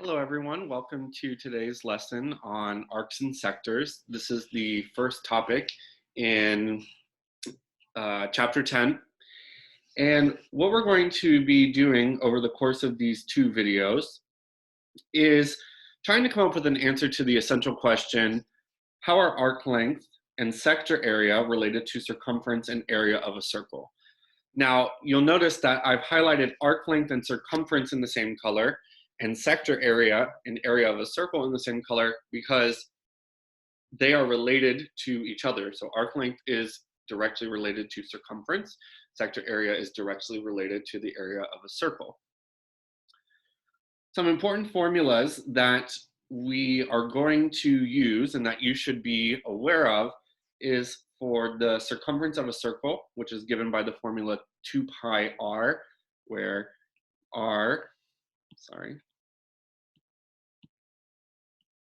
Hello, everyone. Welcome to today's lesson on arcs and sectors. This is the first topic in chapter 10. And what we're going to be doing over the course of these two videos is trying to come up with an answer to the essential question, how are arc length and sector area related to circumference and area of a circle? Now, you'll notice that I've highlighted arc length and circumference in the same color, and sector area and area of a circle in the same color because they are related to each other. So arc length is directly related to circumference. Sector area is directly related to the area of a circle. Some important formulas that we are going to use and that you should be aware of is for the circumference of a circle, which is given by the formula 2 pi r, where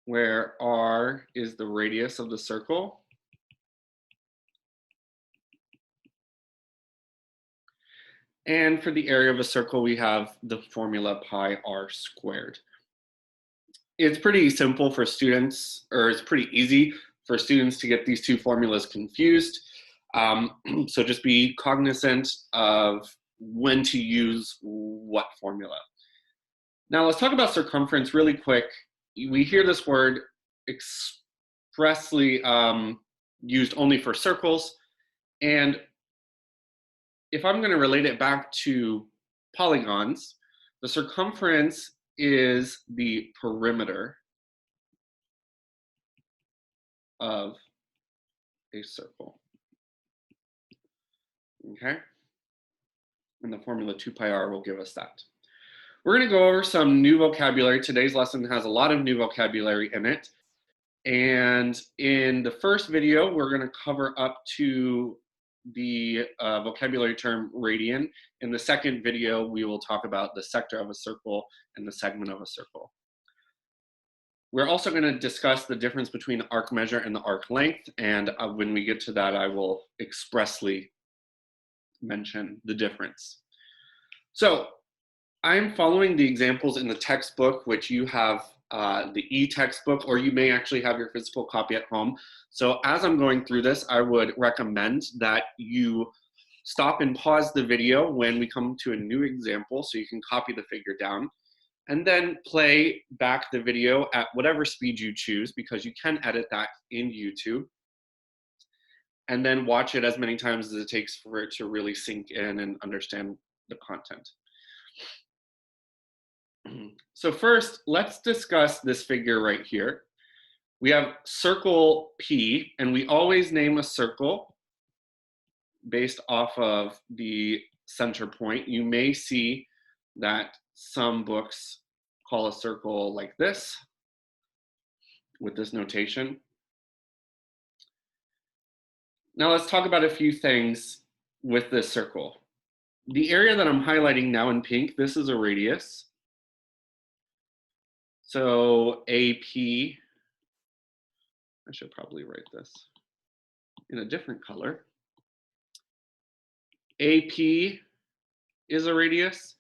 where r is the radius of the circle. And for the area of a circle, we have the formula pi r squared. It's pretty simple for students, or it's pretty easy for students to get these two formulas confused. So just be cognizant of when to use what formula. Now let's talk about circumference really quick. We hear this word expressly used only for circles. And if I'm going to relate it back to polygons, the circumference is the perimeter of a circle. Okay? And the formula 2 pi r will give us that. We're going to go over some new vocabulary. Today's lesson has a lot of new vocabulary in it. And in the first video, we're going to cover up to the vocabulary term radian. In the second video, we will talk about the sector of a circle and the segment of a circle. We're also going to discuss the difference between the arc measure and the arc length. And when we get to that, I will expressly mention the difference. So I'm following the examples in the textbook, which you have the e-textbook, or you may actually have your physical copy at home. So as I'm going through this, I would recommend that you stop and pause the video when we come to a new example so you can copy the figure down, and then play back the video at whatever speed you choose, because you can edit that in YouTube, and then watch it as many times as it takes for it to really sink in and understand the content. So first, let's discuss this figure right here. We have circle P, and we always name a circle based off of the center point. You may see that some books call a circle like this, with this notation. Now let's talk about a few things with this circle. The area that I'm highlighting now in pink, this is a radius. So AP, I should probably write this in a different color. AP is a radius.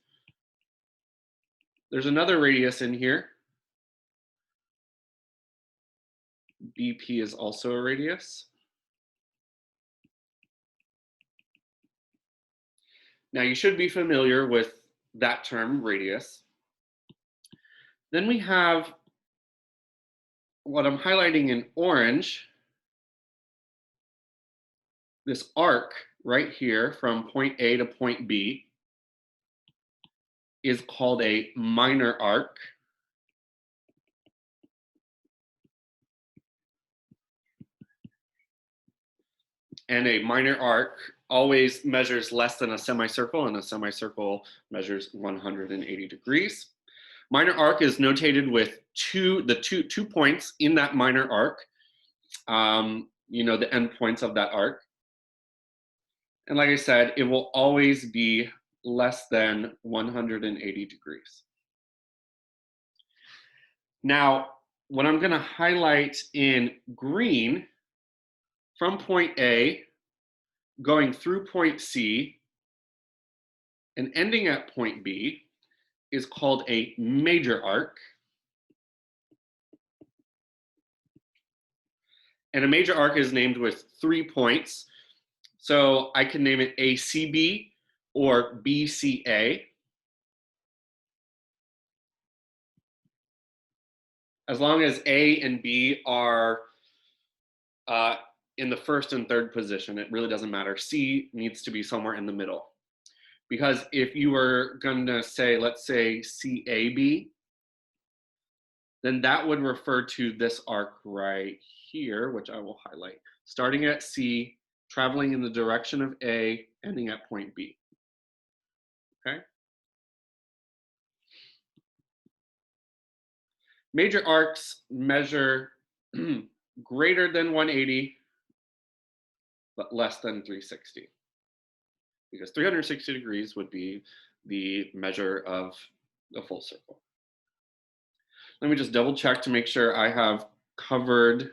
There's another radius in here. BP is also a radius. Now you should be familiar with that term, radius. Then we have what I'm highlighting in orange, this arc right here from point A to point B is called a minor arc. And a minor arc always measures less than a semicircle, and a semicircle measures 180 degrees. Minor arc is notated with two points in that minor arc, the end points of that arc. And like I said, it will always be less than 180 degrees. Now, what I'm going to highlight in green, from point A, going through point C, and ending at point B, is called a major arc. And a major arc is named with 3 points. So I can name it ACB or BCA. As long as A and B are in the first and third position, it really doesn't matter. C needs to be somewhere in the middle. Because if you were going to say, let's say CAB, then that would refer to this arc right here, which I will highlight. Starting at C, traveling in the direction of A, ending at point B. Okay? Major arcs measure greater than 180, but less than 360. Because 360 degrees would be the measure of a full circle. Let me just double check to make sure I have covered.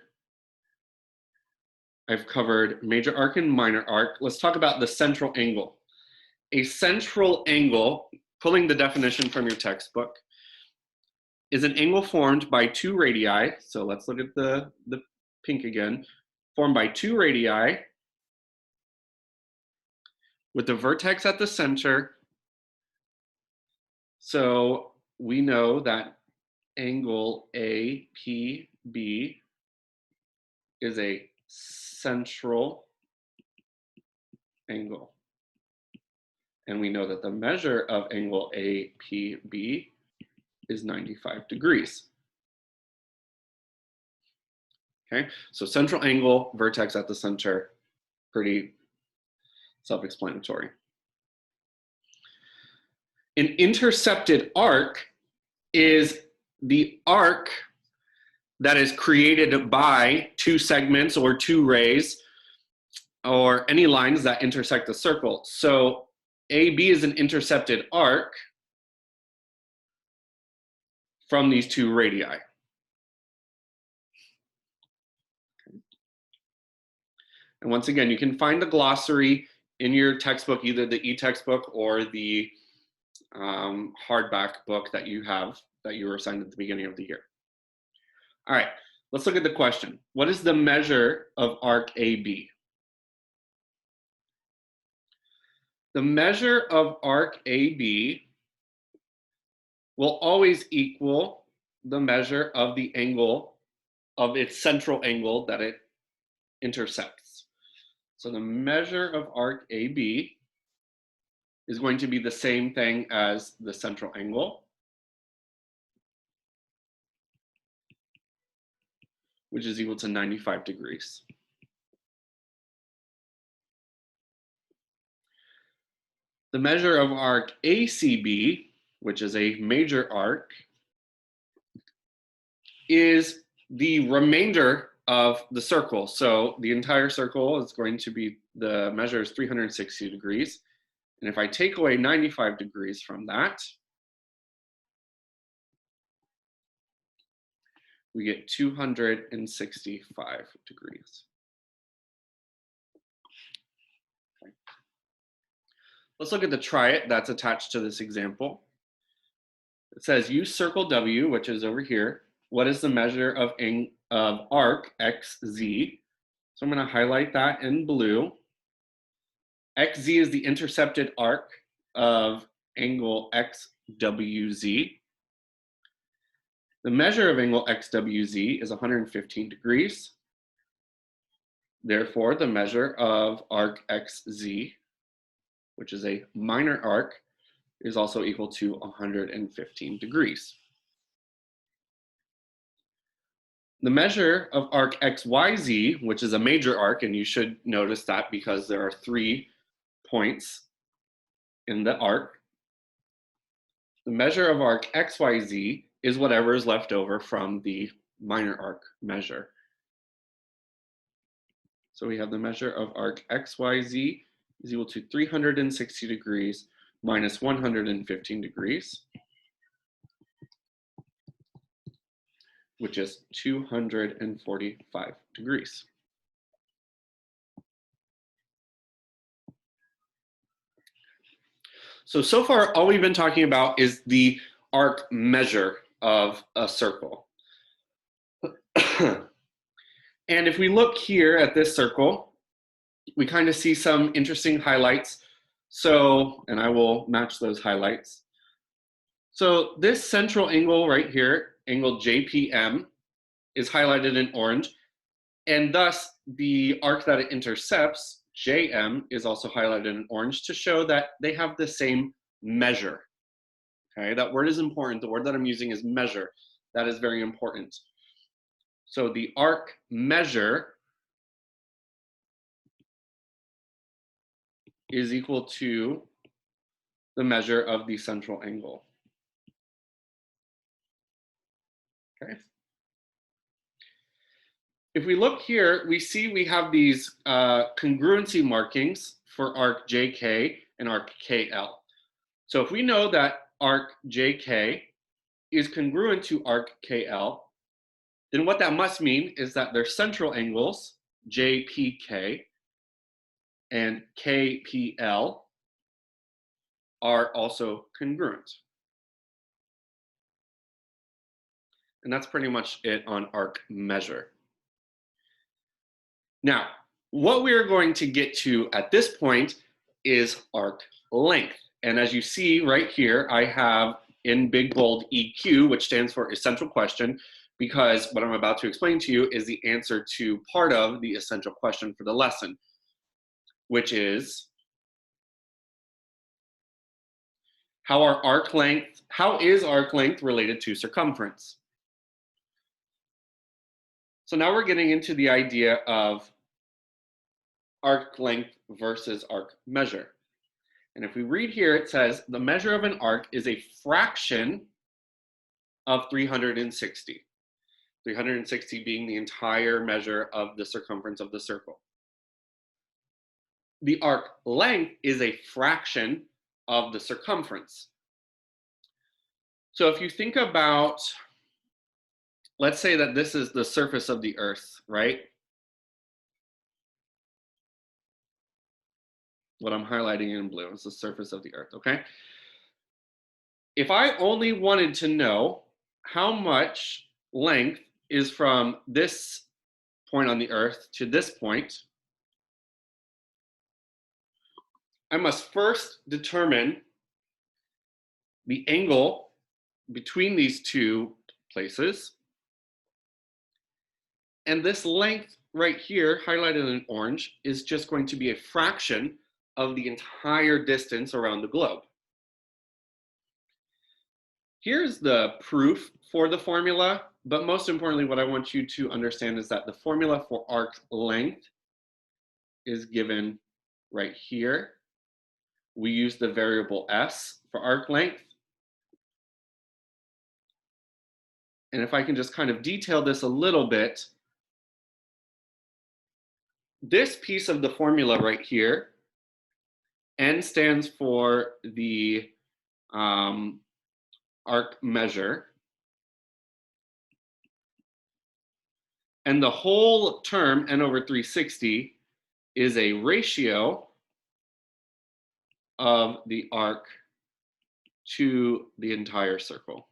I've covered major arc and minor arc. Let's talk about the central angle. A central angle, pulling the definition from your textbook, is an angle formed by 2 radii. So let's look at the pink again. Formed by 2 radii with the vertex at the center. So we know that angle APB is a central angle. And we know that the measure of angle APB is 95 degrees. Okay, so central angle, vertex at the center, pretty self-explanatory. An intercepted arc is the arc that is created by 2 segments or 2 rays or any lines that intersect the circle. So AB is an intercepted arc from these 2 radii. And once again, you can find the glossary in your textbook, either the e-textbook or the hardback book that you have, that you were assigned at the beginning of the year. All right, let's look at the question. What is the measure of arc AB? The measure of arc AB will always equal the measure of the angle of its central angle that it intersects. So the measure of arc AB is going to be the same thing as the central angle, which is equal to 95 degrees. The measure of arc ACB, which is a major arc, is the remainder of the circle. So the entire circle is going to be, the measure is 360 degrees. And if I take away 95 degrees from that, we get 265 degrees. Okay. Let's look at the try it that's attached to this example. It says use circle W, which is over here. What is the measure of arc XZ? So I'm going to highlight that in blue. XZ is the intercepted arc of angle XWZ. The measure of angle XWZ is 115 degrees. Therefore, the measure of arc XZ, which is a minor arc, is also equal to 115 degrees. The measure of arc XYZ, which is a major arc, and you should notice that because there are 3 points in the arc. The measure of arc XYZ is whatever is left over from the minor arc measure. So we have the measure of arc XYZ is equal to 360 degrees minus 115 degrees, which is 245 degrees. So far, all we've been talking about is the arc measure of a circle. And if we look here at this circle, we kind of see some interesting highlights. So, and I will match those highlights. So this central angle right here, angle JPM, is highlighted in orange. And thus the arc that it intercepts, JM, is also highlighted in orange to show that they have the same measure. Okay, that word is important. The word that I'm using is measure. That is very important. So the arc measure is equal to the measure of the central angle. Okay. If we look here, we see we have these congruency markings for arc JK and arc KL. So if we know that arc JK is congruent to arc KL, then what that must mean is that their central angles, JPK and KPL, are also congruent. And that's pretty much it on arc measure. Now, what we're going to get to at this point is arc length. And as you see right here, I have in big bold EQ, which stands for essential question, because what I'm about to explain to you is the answer to part of the essential question for the lesson, which is how is arc length related to circumference? So now we're getting into the idea of arc length versus arc measure. And if we read here, it says the measure of an arc is a fraction of 360. 360 being the entire measure of the circumference of the circle. The arc length is a fraction of the circumference. So if you think about, let's say that this is the surface of the earth, right? What I'm highlighting in blue is the surface of the earth, okay? If I only wanted to know how much length is from this point on the earth to this point, I must first determine the angle between these two places. And this length right here, highlighted in orange, is just going to be a fraction of the entire distance around the globe. Here's the proof for the formula, but most importantly, what I want you to understand is that the formula for arc length is given right here. We use the variable s for arc length. And if I can just kind of detail this a little bit, this piece of the formula right here, n stands for the arc measure. And the whole term, n over 360, is a ratio of the arc to the entire circle.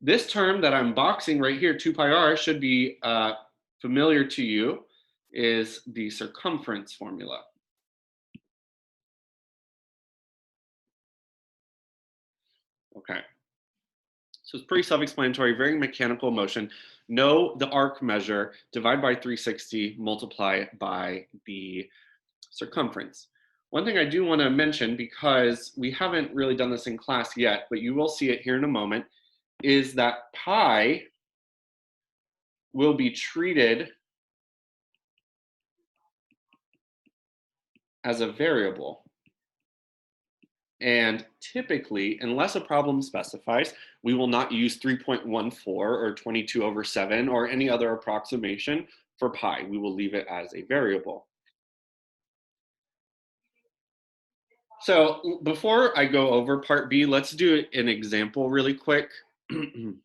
This term that I'm boxing right here, 2 pi r, should be familiar to you, is the circumference formula. Okay. So it's pretty self-explanatory, very mechanical motion. Know the arc measure, divide by 360, multiply by the circumference. One thing I do want to mention, because we haven't really done this in class yet, but you will see it here in a moment, is that pi will be treated as a variable. And typically, unless a problem specifies, we will not use 3.14 or 22 over 7 or any other approximation for pi. We will leave it as a variable. So before I go over part B, let's do an example really quick. In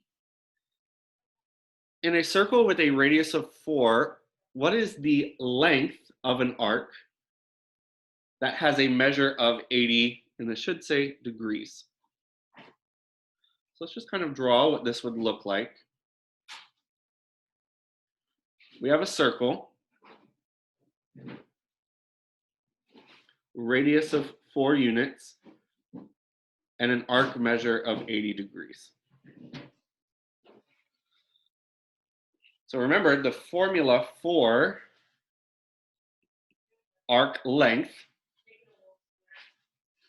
a circle with a radius of 4, what is the length of an arc that has a measure of 80, and this should say degrees? So let's just kind of draw what this would look like. We have a circle, radius of 4 units, and an arc measure of 80 degrees. So remember the formula for arc length,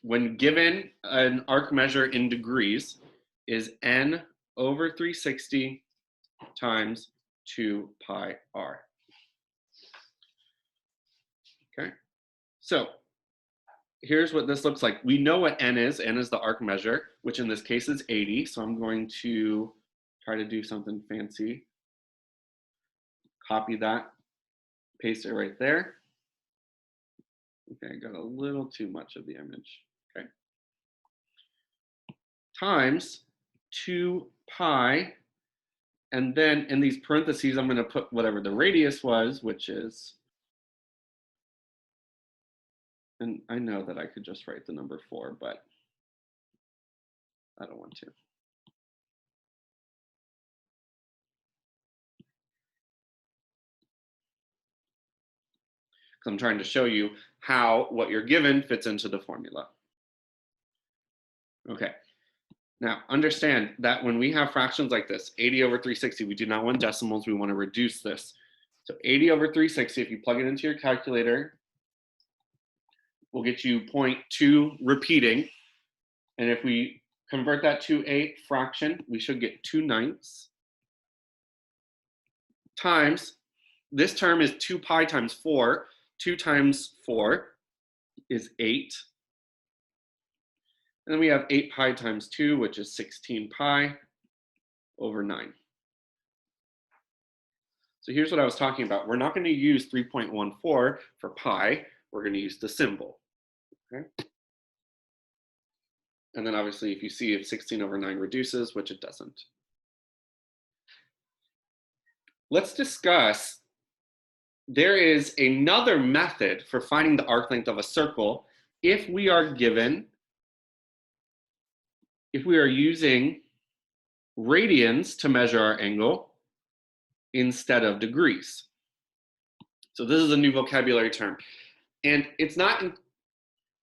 when given an arc measure in degrees, is n over 360 times 2 pi r. Okay, so here's what this looks like. We know what n is. N is the arc measure, which in this case is 80. So I'm going to try to do something fancy. Copy that, paste it right there. Okay, I got a little too much of the image. Okay. Times 2 pi, and then in these parentheses, I'm going to put whatever the radius was, which is, and I know that I could just write the number 4, but I don't want to. Because I'm trying to show you how what you're given fits into the formula. Okay. Now, understand that when we have fractions like this, 80 over 360, we do not want decimals. We want to reduce this. So 80 over 360, if you plug it into your calculator, will get you 0.2 repeating. And if we convert that to a fraction, we should get 2/9 times, this term is 2 pi times 4. 2 times 4 is 8. And then we have 8 pi times 2, which is 16 pi over 9. So here's what I was talking about. We're not going to use 3.14 for pi. We're going to use the symbol. Okay. And then obviously, if you see if 16 over 9 reduces, which it doesn't. Let's discuss, there is another method for finding the arc length of a circle if we are using radians to measure our angle instead of degrees. So this is a new vocabulary term. And it's not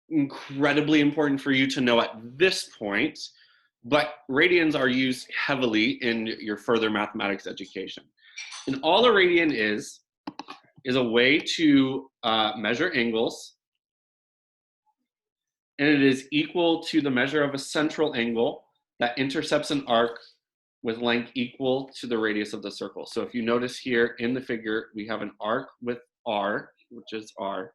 incredibly important for you to know at this point, but radians are used heavily in your further mathematics education. And all a radian is a way to measure angles, and it is equal to the measure of a central angle that intercepts an arc with length equal to the radius of the circle. So if you notice here in the figure, we have an arc with r, which is r,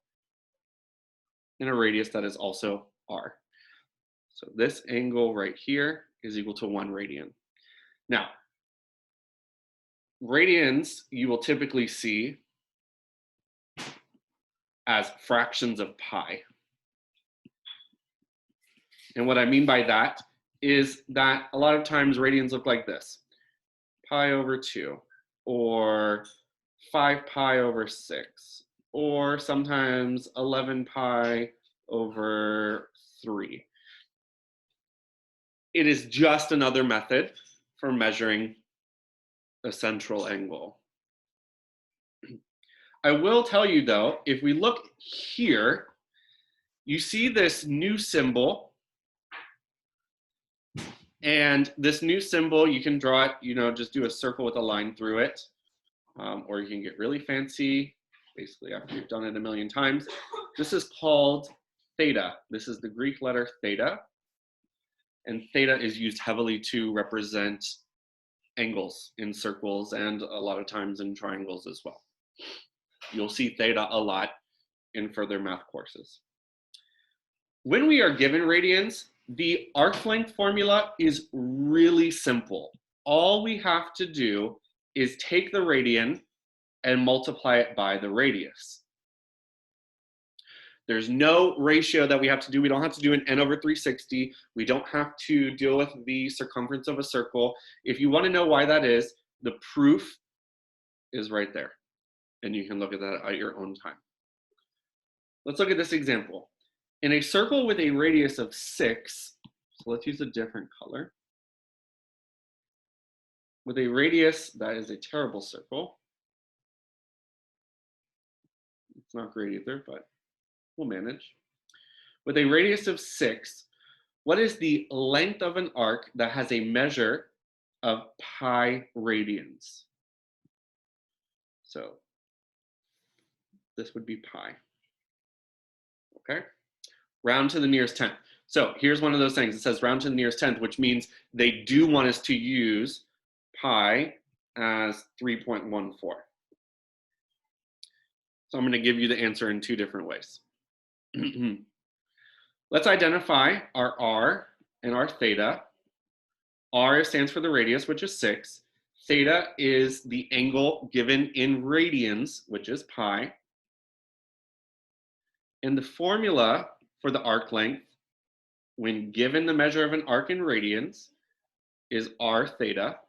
and a radius that is also r. So this angle right here is equal to 1 radian. Now, radians you will typically see as fractions of pi. And what I mean by that is that a lot of times radians look like this: pi over 2, or 5 pi over 6, or sometimes 11 pi over 3. It is just another method for measuring a central angle. I will tell you though, if we look here, you see this new symbol. And this new symbol, you can draw it, just do a circle with a line through it. Or you can get really fancy, basically after you've done it a million times. This is called theta. This is the Greek letter theta. And theta is used heavily to represent angles in circles and a lot of times in triangles as well. You'll see theta a lot in further math courses. When we are given radians, the arc length formula is really simple. All we have to do is take the radian and multiply it by the radius. There's no ratio that we have to do. We don't have to do an n over 360. We don't have to deal with the circumference of a circle. If you want to know why that is, the proof is right there. And you can look at that at your own time. Let's look at this example. In a circle with a radius of 6, so let's use a different color. with a radius, that is a terrible circle. It's not great either, but we'll manage. With a radius of 6, what is the length of an arc that has a measure of pi radians? So this would be pi. Okay? Round to the nearest tenth. So here's one of those things. It says round to the nearest tenth, which means they do want us to use pi as 3.14. So I'm going to give you the answer in two different ways. Let's identify our r and our theta. R stands for the radius, which is 6. Theta is the angle given in radians, which is pi. And the formula for the arc length, when given the measure of an arc in radians, is r theta.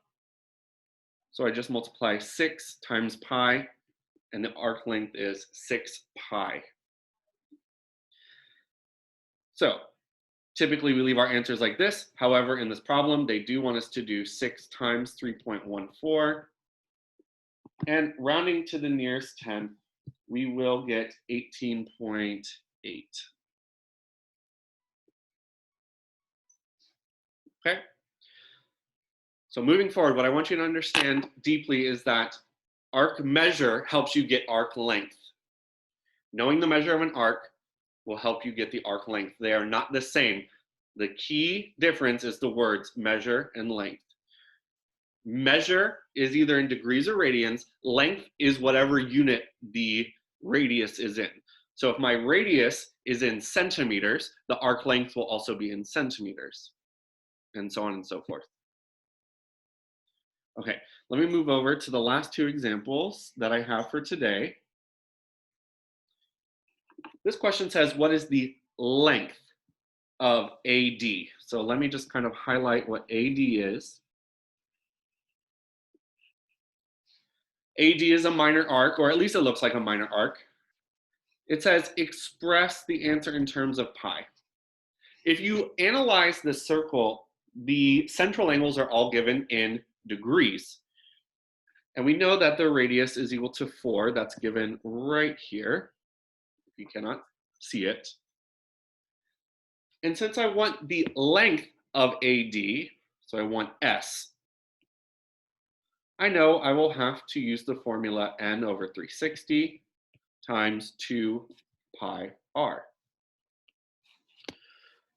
So I just multiply 6 times pi, and the arc length is 6 pi. So typically we leave our answers like this. However, in this problem, they do want us to do 6 times 3.14. And rounding to the nearest 10, we will get 18.8. Okay? So moving forward, what I want you to understand deeply is that arc measure helps you get arc length. Knowing the measure of an arc will help you get the arc length. They are not the same. The key difference is the words measure and length. Measure is either in degrees or radians. Length is whatever unit the radius is in. So if my radius is in centimeters, the arc length will also be in centimeters, and so on and so forth. Okay, let me move over to the last two examples that I have for today. This question says, what is the length of AD? So let me just kind of highlight what AD is. AD is a minor arc, or at least it looks like a minor arc. It says express the answer in terms of pi. If you analyze this circle, the central angles are all given in degrees. And we know that the radius is equal to 4. That's given right here. You cannot see it. And since I want the length of AD, so I want S, I know I will have to use the formula n over 360 times 2 pi r.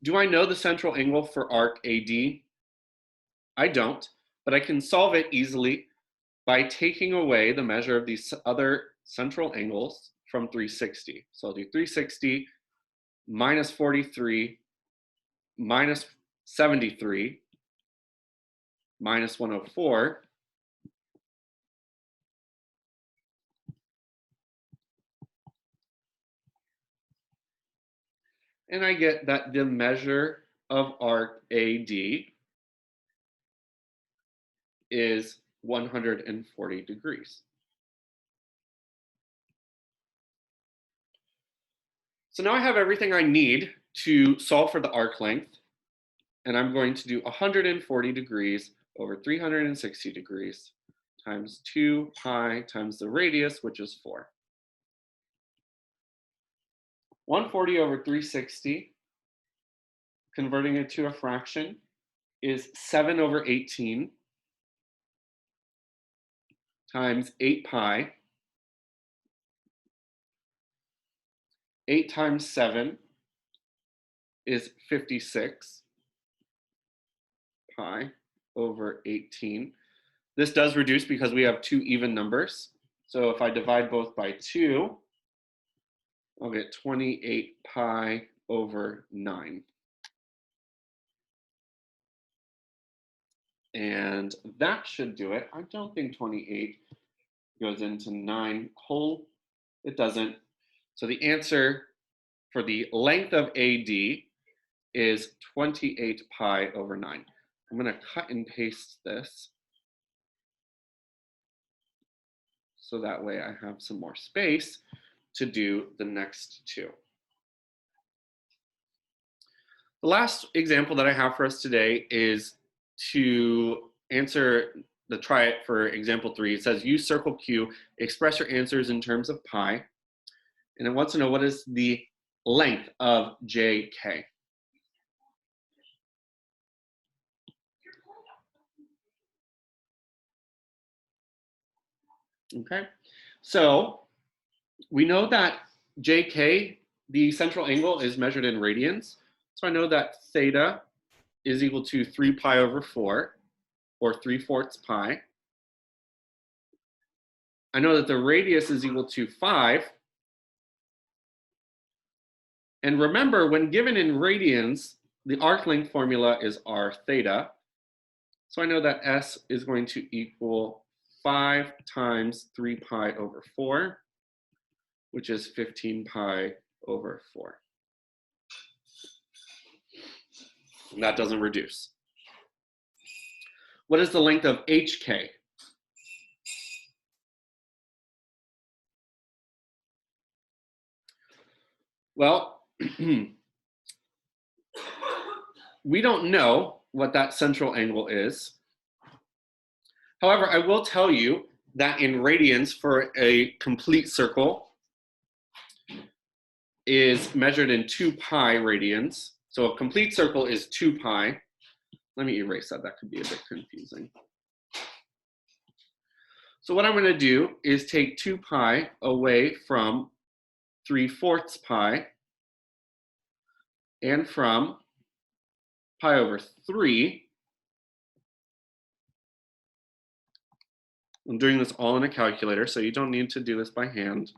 Do I know the central angle for arc AD? I don't, but I can solve it easily by taking away the measure of these other central angles from 360. So I'll do 360 minus 43 minus 73 minus 104. And I get that the measure of arc AD is 140 degrees. So now I have everything I need to solve for the arc length, and I'm going to do 140 degrees over 360 degrees times 2 pi times the radius, which is 4. 140 over 360, converting it to a fraction, is 7 over 18 times 8 pi. 8 times 7 is 56 pi over 18. This does reduce because we have two even numbers. So if I divide both by 2, I'll get 28 pi over 9. And that should do it. I don't think 28 goes into 9 whole. It doesn't. So the answer for the length of AD is 28 pi over 9. I'm going to cut and paste this so that way I have some more space to do the next two. The last example that I have for us today is to answer try it for example 3. It says use circle Q, express your answers in terms of pi. And it wants to know what is the length of JK. Okay, so we know that JK, the central angle, is measured in radians. So I know that theta is equal to 3 pi over 4, or 3/4 pi. I know that the radius is equal to 5. And remember, when given in radians, the arc length formula is r theta. So I know that S is going to equal 5 times 3 pi over 4, which is 15 pi over 4. And that doesn't reduce. What is the length of HK? Well, we don't know what that central angle is. However, I will tell you that in radians for a complete circle is measured in 2 pi radians. So a complete circle is 2 pi. Let me erase that. That could be a bit confusing. So what I'm going to do is take 2 pi away from 3/4 pi and from pi over 3. I'm doing this all in a calculator, so you don't need to do this by hand.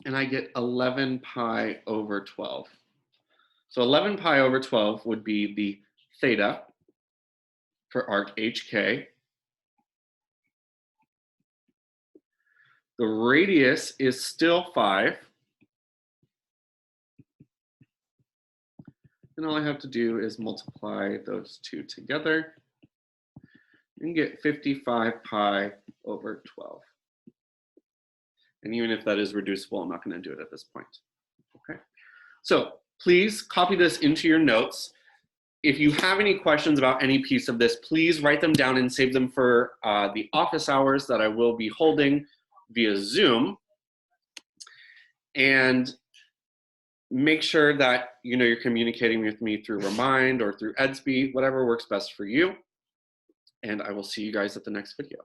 And I get 11 pi over 12. So 11 pi over 12 would be the theta for arc HK. The radius is still 5. And all I have to do is multiply those two together and get 55 pi over 12. And even if that is reducible, I'm not going to do it at this point. Okay. So please copy this into your notes. If you have any questions about any piece of this, please write them down and save them for the office hours that I will be holding via Zoom. And make sure that you're communicating with me through Remind or through Edsby, whatever works best for you. And I will see you guys at the next video.